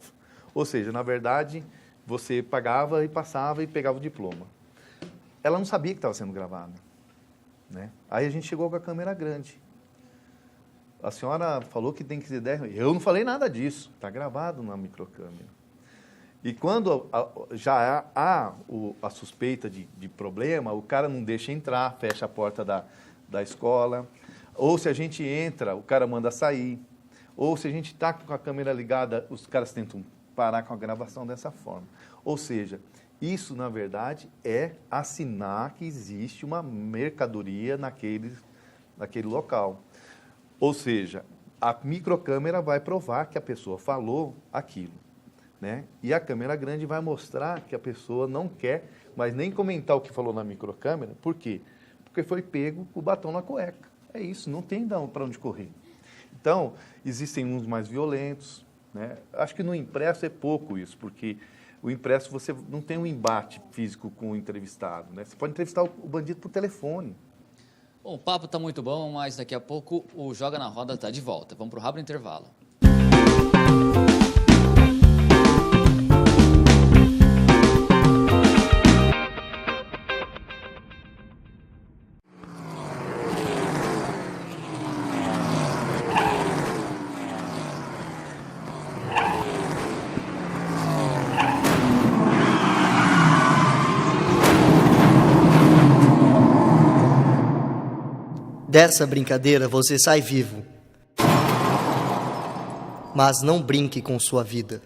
Ou seja, na verdade, você pagava e passava e pegava o diploma. Ela não sabia que estava sendo gravada. né? Aí a gente chegou com a câmera grande. A senhora falou que tem que ser 10. Eu não falei nada disso. Está gravado na microcâmera. E quando já há a suspeita de problema, o cara não deixa entrar, fecha a porta da escola. Ou se a gente entra, o cara manda sair. Ou se a gente está com a câmera ligada, os caras tentam parar com a gravação dessa forma. Ou seja, isso, na verdade, é assinar que existe uma mercadoria naquele local. Ou seja, a microcâmera vai provar que a pessoa falou aquilo, né? E a câmera grande vai mostrar que a pessoa não quer, mas nem comentar o que falou na microcâmera. Por quê? Porque foi pego o batom na cueca. É isso, não tem para onde correr. Então, existem uns mais violentos, né? Acho que no impresso é pouco isso, porque o impresso você não tem um embate físico com o entrevistado, né? Você pode entrevistar o bandido por telefone. Bom, o papo está muito bom, mas daqui a pouco o Joga na Roda está de volta. Vamos para o rápido intervalo. Dessa brincadeira você sai vivo. Mas não brinque com sua vida.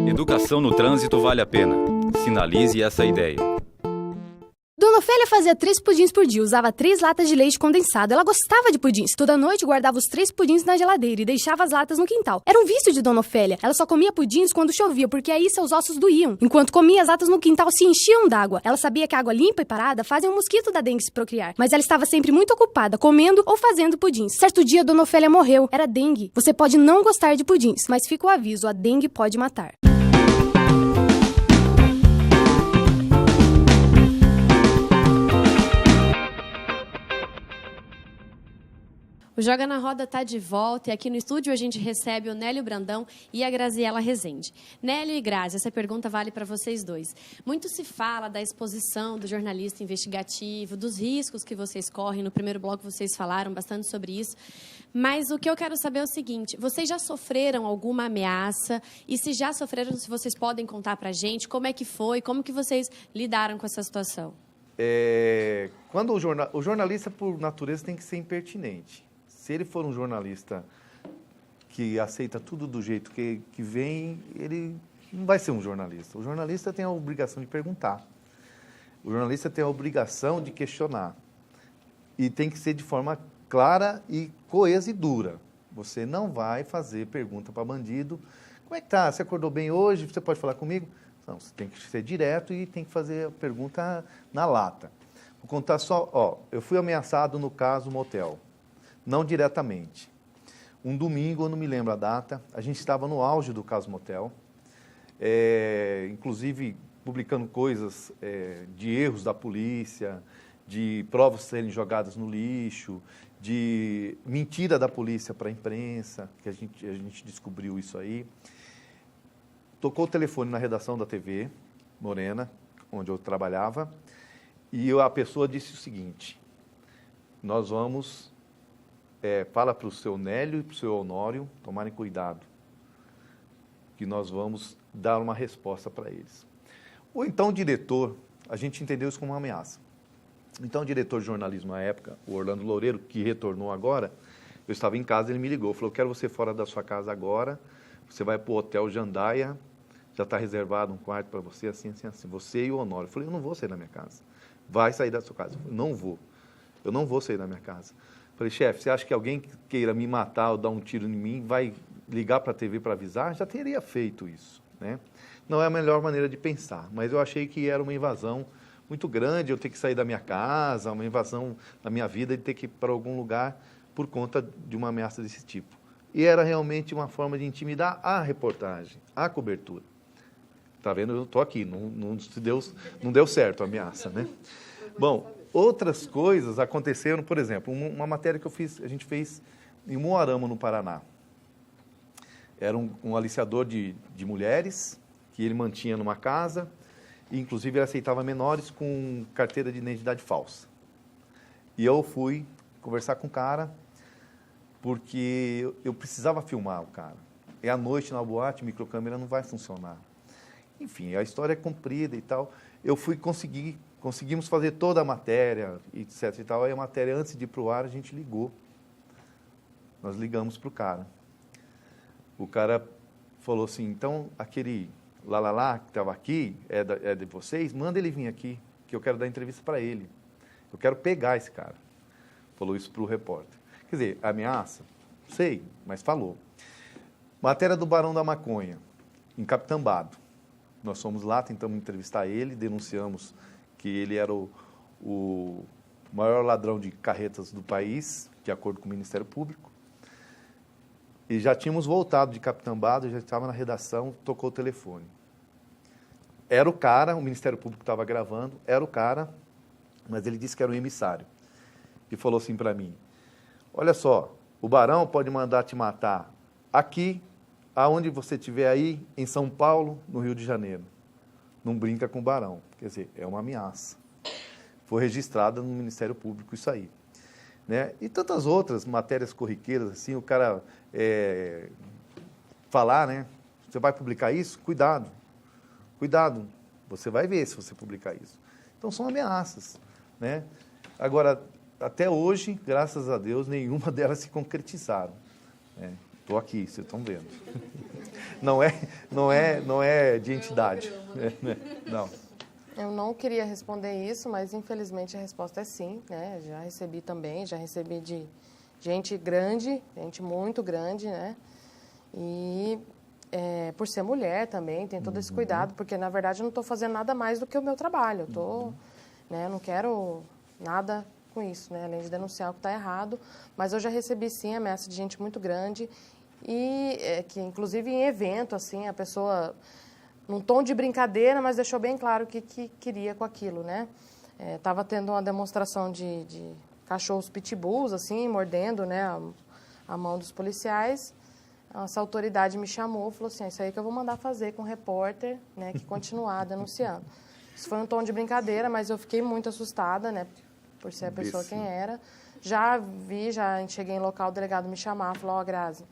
Educação no trânsito vale a pena. Sinalize essa ideia. Dona Ofélia fazia 3 pudins por dia, usava 3 latas de leite condensado. Ela gostava de pudins. Toda noite guardava os 3 pudins na geladeira e deixava as latas no quintal. Era um vício de Dona Ofélia. Ela só comia pudins quando chovia, porque aí seus ossos doíam. Enquanto comia, as latas no quintal se enchiam d'água. Ela sabia que a água limpa e parada fazem um mosquito da dengue se procriar. Mas ela estava sempre muito ocupada, comendo ou fazendo pudins. Certo dia, Dona Ofélia morreu. Era dengue. Você pode não gostar de pudins, mas fica o aviso, a dengue pode matar. O Joga na Roda está de volta e aqui no estúdio a gente recebe o Nélio Brandão e a Graziela Rezende. Nélio e Grazi, essa pergunta vale para vocês dois. Muito se fala da exposição do jornalista investigativo, dos riscos que vocês correm. No primeiro bloco vocês falaram bastante sobre isso. Mas o que eu quero saber é o seguinte, vocês já sofreram alguma ameaça? E se já sofreram, se vocês podem contar para a gente, como é que foi, como que vocês lidaram com essa situação? Quando o jornalista, por natureza, tem que ser impertinente. Se ele for um jornalista que aceita tudo do jeito que vem, ele não vai ser um jornalista. O jornalista tem a obrigação de perguntar. O jornalista tem a obrigação de questionar. E tem que ser de forma clara e coesa e dura. Você não vai fazer pergunta para bandido. Como é que tá? Você acordou bem hoje? Você pode falar comigo? Não, você tem que ser direto e tem que fazer a pergunta na lata. Vou contar só, eu fui ameaçado no caso motel. Não diretamente. Um domingo, eu não me lembro a data, a gente estava no auge do caso motel, inclusive publicando coisas de erros da polícia, de provas serem jogadas no lixo, de mentira da polícia para a imprensa, que a gente descobriu isso aí. Tocou o telefone na redação da TV Morena, onde eu trabalhava, e a pessoa disse o seguinte, nós vamos... fala para o seu Nélio e para o seu Honório tomarem cuidado, que nós vamos dar uma resposta para eles. Ou então o diretor, a gente entendeu isso como uma ameaça. Então o diretor de jornalismo na época, o Orlando Loureiro, que retornou agora, eu estava em casa, ele me ligou, falou, quero você fora da sua casa agora, você vai para o Hotel Jandaia, já está reservado um quarto para você, assim, assim, assim. Você e o Honório. Eu falei, eu não vou sair da minha casa. Vai sair da sua casa. Eu falei, não vou. Eu não vou sair da minha casa. Eu falei, chefe, você acha que alguém que queira me matar ou dar um tiro em mim vai ligar para a TV para avisar? Já teria feito isso, né? Não é a melhor maneira de pensar, mas eu achei que era uma invasão muito grande, eu ter que sair da minha casa, uma invasão da minha vida, de ter que ir para algum lugar por conta de uma ameaça desse tipo. E era realmente uma forma de intimidar a reportagem, a cobertura. Tá vendo? Eu estou aqui, não deu certo a ameaça, né? Bom, outras coisas aconteceram, por exemplo, uma matéria que a gente fez em Umuarama, no Paraná. Era um aliciador de mulheres, que ele mantinha numa casa, e inclusive ele aceitava menores com carteira de identidade falsa. E eu fui conversar com o cara, porque eu precisava filmar o cara. É à noite na boate, microcâmera não vai funcionar. Enfim, a história é comprida e tal. Eu conseguimos fazer toda a matéria, etc e tal. Aí a matéria, antes de ir para o ar, a gente ligou. Nós ligamos para o cara. O cara falou assim, então, aquele lá, que estava aqui, é de vocês? Manda ele vir aqui, que eu quero dar entrevista para ele. Eu quero pegar esse cara. Falou isso para o repórter. Quer dizer, ameaça? Sei, mas falou. Matéria do Barão da Maconha, em Capitambado. Nós fomos lá, tentamos entrevistar ele, denunciamos que ele era o maior ladrão de carretas do país, de acordo com o Ministério Público. E já tínhamos voltado de Capitambado, já estava na redação, tocou o telefone. Era o cara, o Ministério Público estava gravando, era o cara, mas ele disse que era um emissário. E falou assim para mim, olha só, o Barão pode mandar te matar aqui, aonde você estiver aí, em São Paulo, no Rio de Janeiro. Não brinca com o Barão. Quer dizer, é uma ameaça. Foi registrada no Ministério Público isso aí. Né? E tantas outras matérias corriqueiras, assim, o cara falar, né? Você vai publicar isso? Cuidado. Cuidado. Você vai ver se você publicar isso. Então, são ameaças, né? Agora, até hoje, graças a Deus, nenhuma delas se concretizaram. Estou aqui, vocês estão vendo. Não é de entidade. Não. Eu não queria responder isso, mas infelizmente a resposta é sim, né? Já recebi também, já recebi de gente grande, gente muito grande, né? E por ser mulher também, tem todo esse cuidado, porque na verdade eu não estou fazendo nada mais do que o meu trabalho. Eu não quero nada com isso, né? Além de denunciar o que está errado, mas eu já recebi sim ameaça de gente muito grande e que inclusive em evento, assim, a pessoa num tom de brincadeira, mas deixou bem claro o que queria com aquilo, né? Estava tendo uma demonstração de cachorros pitbulls, assim, mordendo, né, a mão dos policiais. Essa autoridade me chamou, falou assim, isso aí que eu vou mandar fazer com o repórter, né, que continuar denunciando. Isso foi um tom de brincadeira, mas eu fiquei muito assustada, né, por ser a pessoa quem era. Já cheguei em local, o delegado me chamar, falou, Grazi,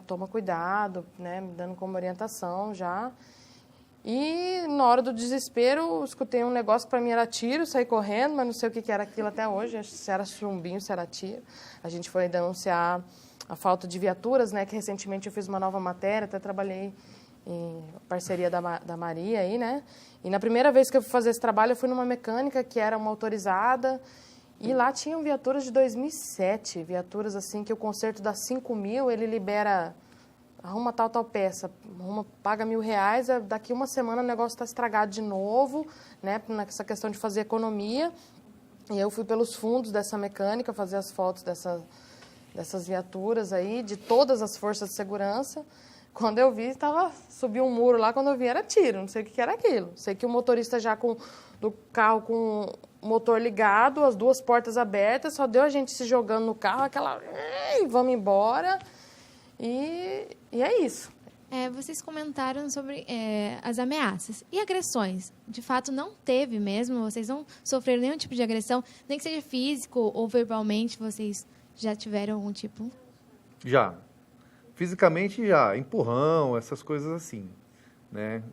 toma cuidado, né, me dando como orientação já. E na hora do desespero, escutei um negócio que para mim era tiro, saí correndo, mas não sei o que era aquilo até hoje, se era chumbinho, se era tiro. A gente foi denunciar a falta de viaturas, né, que recentemente eu fiz uma nova matéria, até trabalhei em parceria da Maria aí, né? E na primeira vez que eu fui fazer esse trabalho, eu fui numa mecânica que era uma autorizada, e lá tinham viaturas de 2007, viaturas assim que o conserto dá 5 mil, ele libera, arruma tal peça, paga R$1.000, daqui uma semana o negócio está estragado de novo, né, nessa questão de fazer economia. E eu fui pelos fundos dessa mecânica fazer as fotos dessas viaturas aí, de todas as forças de segurança. Quando eu vi, subiu um muro lá, quando eu vi era tiro, não sei o que era aquilo. Sei que o motorista já do carro com o motor ligado, as duas portas abertas, só deu a gente se jogando no carro, aquela, vamos embora, e é isso. Vocês comentaram sobre as ameaças e agressões. De fato, não teve mesmo? Vocês não sofreram nenhum tipo de agressão, nem que seja físico ou verbalmente, vocês já tiveram algum tipo? Já. Fisicamente já, empurrão, essas coisas assim, né?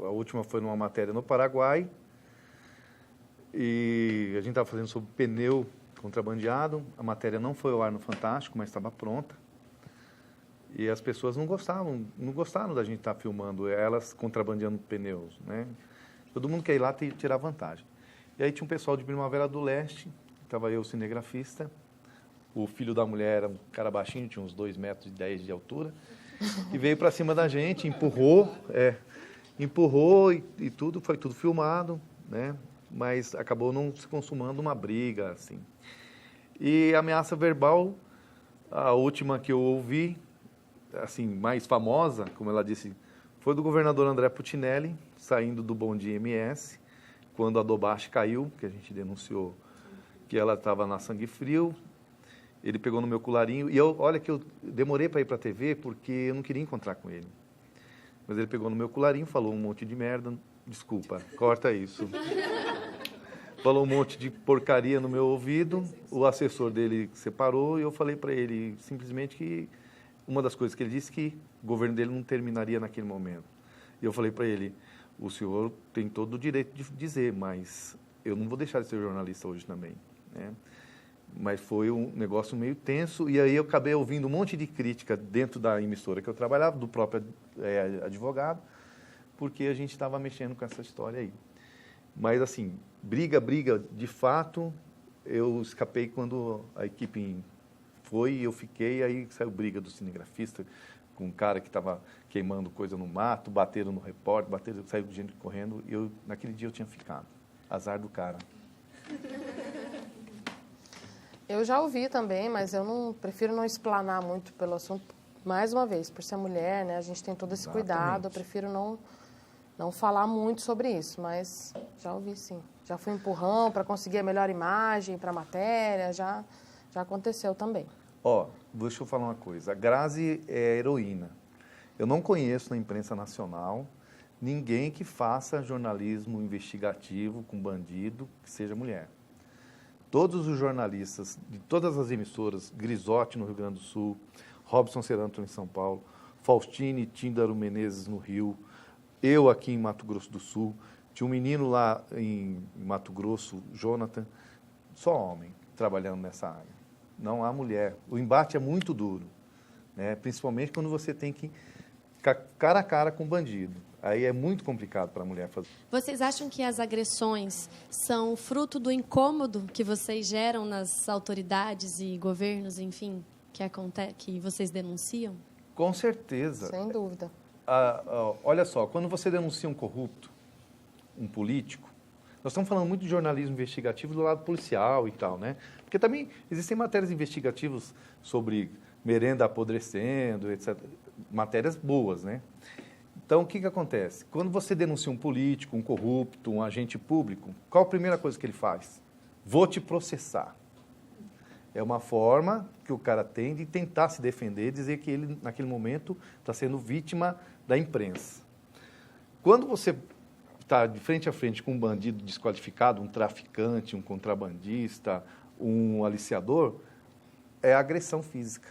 A última foi numa matéria no Paraguai e a gente estava fazendo sobre pneu contrabandeado, a matéria não foi ao ar no Fantástico, mas estava pronta. E as pessoas não gostaram da gente estar filmando elas contrabandeando pneus, né? Todo mundo quer ir lá tirar vantagem. E aí tinha um pessoal de Primavera do Leste, estava eu, cinegrafista, o filho da mulher era um cara baixinho, tinha uns 2,10 metros de altura, e veio para cima da gente, empurrou e tudo, foi tudo filmado, né? Mas acabou não se consumando uma briga, assim. E ameaça verbal, a última que eu ouvi, assim, mais famosa, como ela disse, foi do governador André Putinelli, saindo do Bom Dia MS, quando a Dobache caiu, que a gente denunciou que ela estava na sangue frio. Ele pegou no meu colarinho, e olha que eu demorei para ir para a TV, porque eu não queria encontrar com ele. Mas ele pegou no meu colarinho, falou um monte de merda, desculpa, corta isso. Falou um monte de porcaria no meu ouvido, o assessor dele separou, e eu falei para ele simplesmente que uma das coisas que ele disse que o governo dele não terminaria naquele momento. E eu falei para ele, o senhor tem todo o direito de dizer, mas eu não vou deixar de ser jornalista hoje também, né? Mas foi um negócio meio tenso, e aí eu acabei ouvindo um monte de crítica dentro da emissora que eu trabalhava, do próprio advogado, porque a gente estava mexendo com essa história aí. Mas, assim, briga, de fato, eu escapei quando a equipe foi, eu fiquei, aí saiu briga do cinegrafista com um cara que estava queimando coisa no mato, bateram no repórter, saiu gente correndo, e naquele dia eu tinha ficado. Azar do cara. Eu já ouvi também, mas eu prefiro não explanar muito pelo assunto. Mais uma vez, por ser mulher, né, a gente tem todo esse cuidado, eu prefiro não falar muito sobre isso, mas já ouvi sim. Já fui empurrão para conseguir a melhor imagem para a matéria, já aconteceu também. Deixa eu falar uma coisa, a Grazi é heroína. Eu não conheço na imprensa nacional ninguém que faça jornalismo investigativo com bandido que seja mulher. Todos os jornalistas de todas as emissoras, Grisotti no Rio Grande do Sul, Robson Seranto em São Paulo, Faustine Tíndaro Menezes no Rio, eu aqui em Mato Grosso do Sul, tinha um menino lá em Mato Grosso, Jonathan, só homem trabalhando nessa área. Não há mulher. O embate é muito duro, né? Principalmente quando você tem que ficar cara a cara com o bandido. Aí é muito complicado para a mulher fazer. Vocês acham que as agressões são fruto do incômodo que vocês geram nas autoridades e governos, enfim, que vocês denunciam? Com certeza. Sem dúvida. Olha só, quando você denuncia um corrupto, um político, nós estamos falando muito de jornalismo investigativo do lado policial e tal, né? Porque também existem matérias investigativas sobre merenda apodrecendo, etc. Matérias boas, né? Então, o que acontece? Quando você denuncia um político, um corrupto, um agente público, qual a primeira coisa que ele faz? Vou te processar. É uma forma que o cara tem de tentar se defender, dizer que ele, naquele momento, está sendo vítima da imprensa. Quando você está de frente a frente com um bandido desqualificado, um traficante, um contrabandista, um aliciador, é agressão física.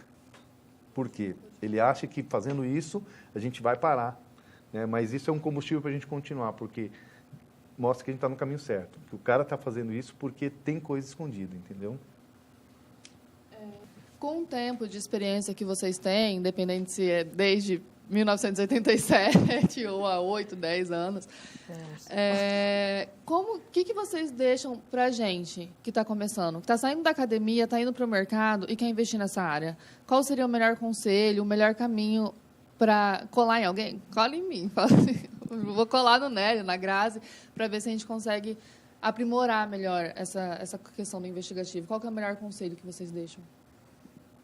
Por quê? Ele acha que fazendo isso a gente vai parar, né? Mas isso é um combustível para a gente continuar, porque mostra que a gente está no caminho certo. Que o cara está fazendo isso porque tem coisa escondida, entendeu? Com o tempo de experiência que vocês têm, independente se é desde 1987 ou há 8, 10 anos, o que vocês deixam para a gente que está começando, que está saindo da academia, está indo para o mercado e quer investir nessa área? Qual seria o melhor conselho, o melhor caminho para colar em alguém? Cola em mim. Vou colar no Nélio, na Grazi, para ver se a gente consegue aprimorar melhor essa questão do investigativo. Qual que é o melhor conselho que vocês deixam?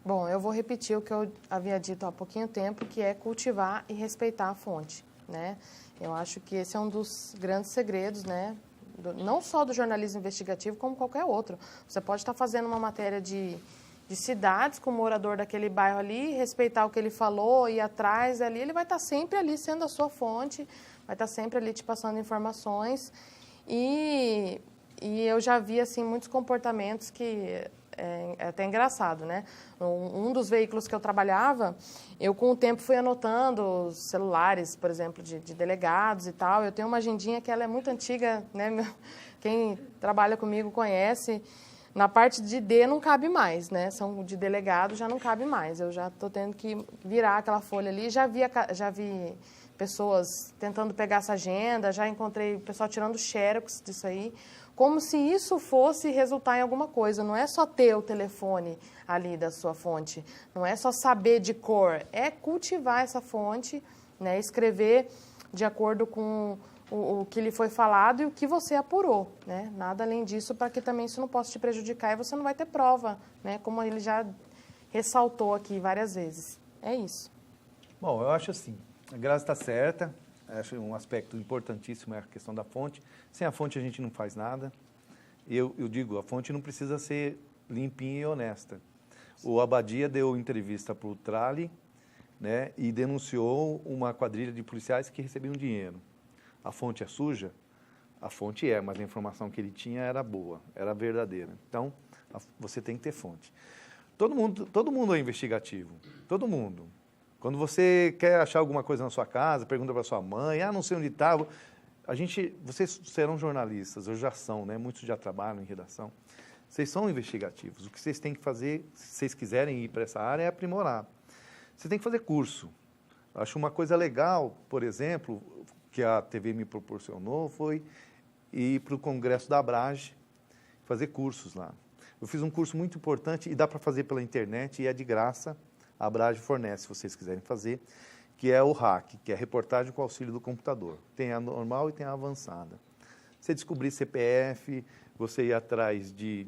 Bom, eu vou repetir o que eu havia dito há pouquinho tempo, que é cultivar e respeitar a fonte, né? Eu acho que esse é um dos grandes segredos, né? Não só do jornalismo investigativo, como qualquer outro. Você pode estar fazendo uma matéria de cidades com o morador daquele bairro ali, respeitar o que ele falou, ir atrás ali, ele vai estar sempre ali sendo a sua fonte, vai estar sempre ali te passando informações. E eu já vi, assim, muitos comportamentos que... É até engraçado, né? Um dos veículos que eu trabalhava, eu com o tempo fui anotando os celulares, por exemplo, de delegados e tal. Eu tenho uma agendinha que ela é muito antiga, né? Quem trabalha comigo conhece. Na parte de D não cabe mais, né? São de delegado já não cabe mais. Eu já estou tendo que virar aquela folha ali. Já vi pessoas tentando pegar essa agenda, já encontrei o pessoal tirando xerox disso aí, como se isso fosse resultar em alguma coisa. Não é só ter o telefone ali da sua fonte, não é só saber de cor, é cultivar essa fonte, né? Escrever de acordo com o que lhe foi falado e o que você apurou, né? Nada além disso, para que também isso não possa te prejudicar e você não vai ter prova, né? Como ele já ressaltou aqui várias vezes. É isso. Bom, eu acho assim, a Grazi está certa, acho um aspecto importantíssimo é a questão da fonte. Sem a fonte a gente não faz nada. Eu digo, a fonte não precisa ser limpinha e honesta. O Abadia deu entrevista para o Trali, né, e denunciou uma quadrilha de policiais que recebiam dinheiro. A fonte é suja? A fonte é, mas a informação que ele tinha era boa, era verdadeira. Então, você tem que ter fonte. Todo mundo é investigativo, todo mundo. Quando você quer achar alguma coisa na sua casa, pergunta para sua mãe, não sei onde está. Vocês serão jornalistas, ou já são, né? Muitos já trabalham em redação. Vocês são investigativos. O que vocês têm que fazer, se vocês quiserem ir para essa área, é aprimorar. Você tem que fazer curso. Acho uma coisa legal, por exemplo, que a TV me proporcionou, foi ir para o Congresso da Abrage, fazer cursos lá. Eu fiz um curso muito importante, e dá para fazer pela internet, e é de graça. A Abrage fornece, se vocês quiserem fazer, que é o RAC, que é reportagem com auxílio do computador. Tem a normal e tem a avançada. Você descobrir CPF, você ir atrás de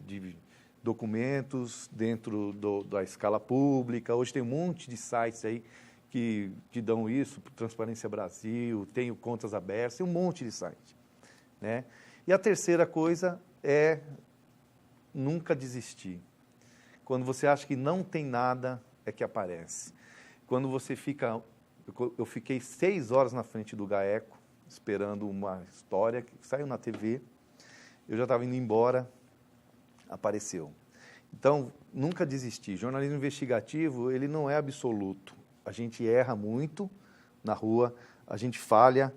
documentos dentro da escala pública. Hoje tem um monte de sites aí que dão isso, Transparência Brasil, tem o Contas Abertas, tem um monte de site, né? E a terceira coisa é nunca desistir. Quando você acha que não tem nada, é que aparece. Quando você fica... Eu fiquei 6 horas na frente do GAECO, esperando uma história que saiu na TV. Eu já estava indo embora, apareceu. Então, nunca desistir. Jornalismo investigativo, ele não é absoluto. A gente erra muito na rua, a gente falha,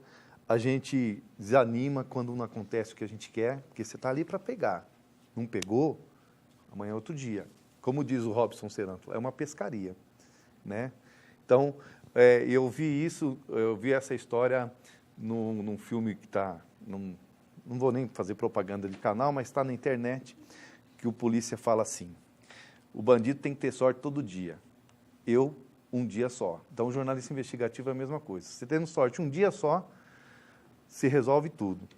a gente desanima quando não acontece o que a gente quer, porque você está ali para pegar. Não pegou, amanhã é outro dia. Como diz o Robson Seranto, é uma pescaria, né? Então, eu vi essa história num filme que está... Não vou nem fazer propaganda de canal, mas está na internet, que o polícia fala assim, o bandido tem que ter sorte todo dia, eu, um dia só. Então, o jornalista investigativo é a mesma coisa. Você tendo sorte um dia só, se resolve tudo.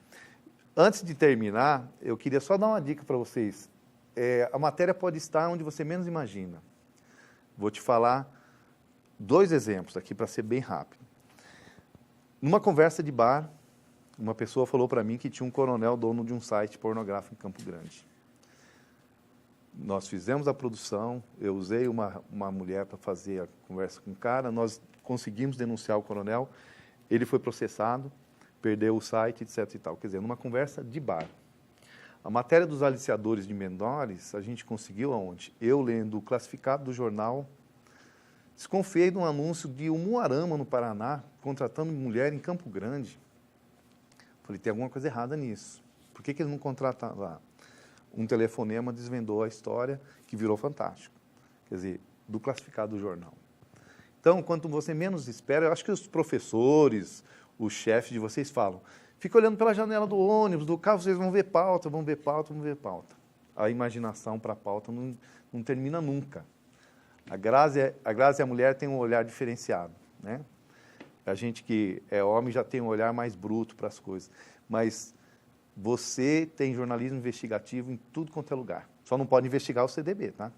Antes de terminar, eu queria só dar uma dica para vocês. A matéria pode estar onde você menos imagina. Vou te falar 2 exemplos aqui para ser bem rápido. Numa conversa de bar, uma pessoa falou para mim que tinha um coronel dono de um site pornográfico em Campo Grande. Nós fizemos a produção, eu usei uma mulher para fazer a conversa com o cara, nós conseguimos denunciar o coronel, ele foi processado, perdeu o site, etc. e tal. Quer dizer, numa conversa de bar. A matéria dos aliciadores de menores, a gente conseguiu aonde? Eu, lendo o classificado do jornal, desconfiei de um anúncio de Umuarama, no Paraná, contratando mulher em Campo Grande. Falei, tem alguma coisa errada nisso. Por que ele não contrata lá? Um telefonema desvendou a história, que virou fantástico. Quer dizer, do classificado do jornal. Então, quanto você menos espera, eu acho que os professores, os chefes de vocês falam, fica olhando pela janela do ônibus, do carro, vocês vão ver pauta, vão ver pauta, vão ver pauta. A imaginação para a pauta não termina nunca. A Grazi e a mulher têm um olhar diferenciado, né? A gente que é homem já tem um olhar mais bruto para as coisas. Mas você tem jornalismo investigativo em tudo quanto é lugar. Só não pode investigar o CDB, tá?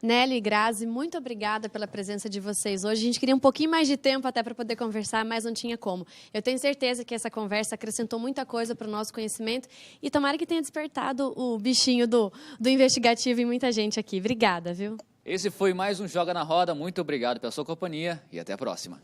Nélio e Grazi, muito obrigada pela presença de vocês hoje. A gente queria um pouquinho mais de tempo até para poder conversar, mas não tinha como. Eu tenho certeza que essa conversa acrescentou muita coisa para o nosso conhecimento e tomara que tenha despertado o bichinho do investigativo em muita gente aqui. Obrigada, viu? Esse foi mais um Joga na Roda. Muito obrigado pela sua companhia e até a próxima.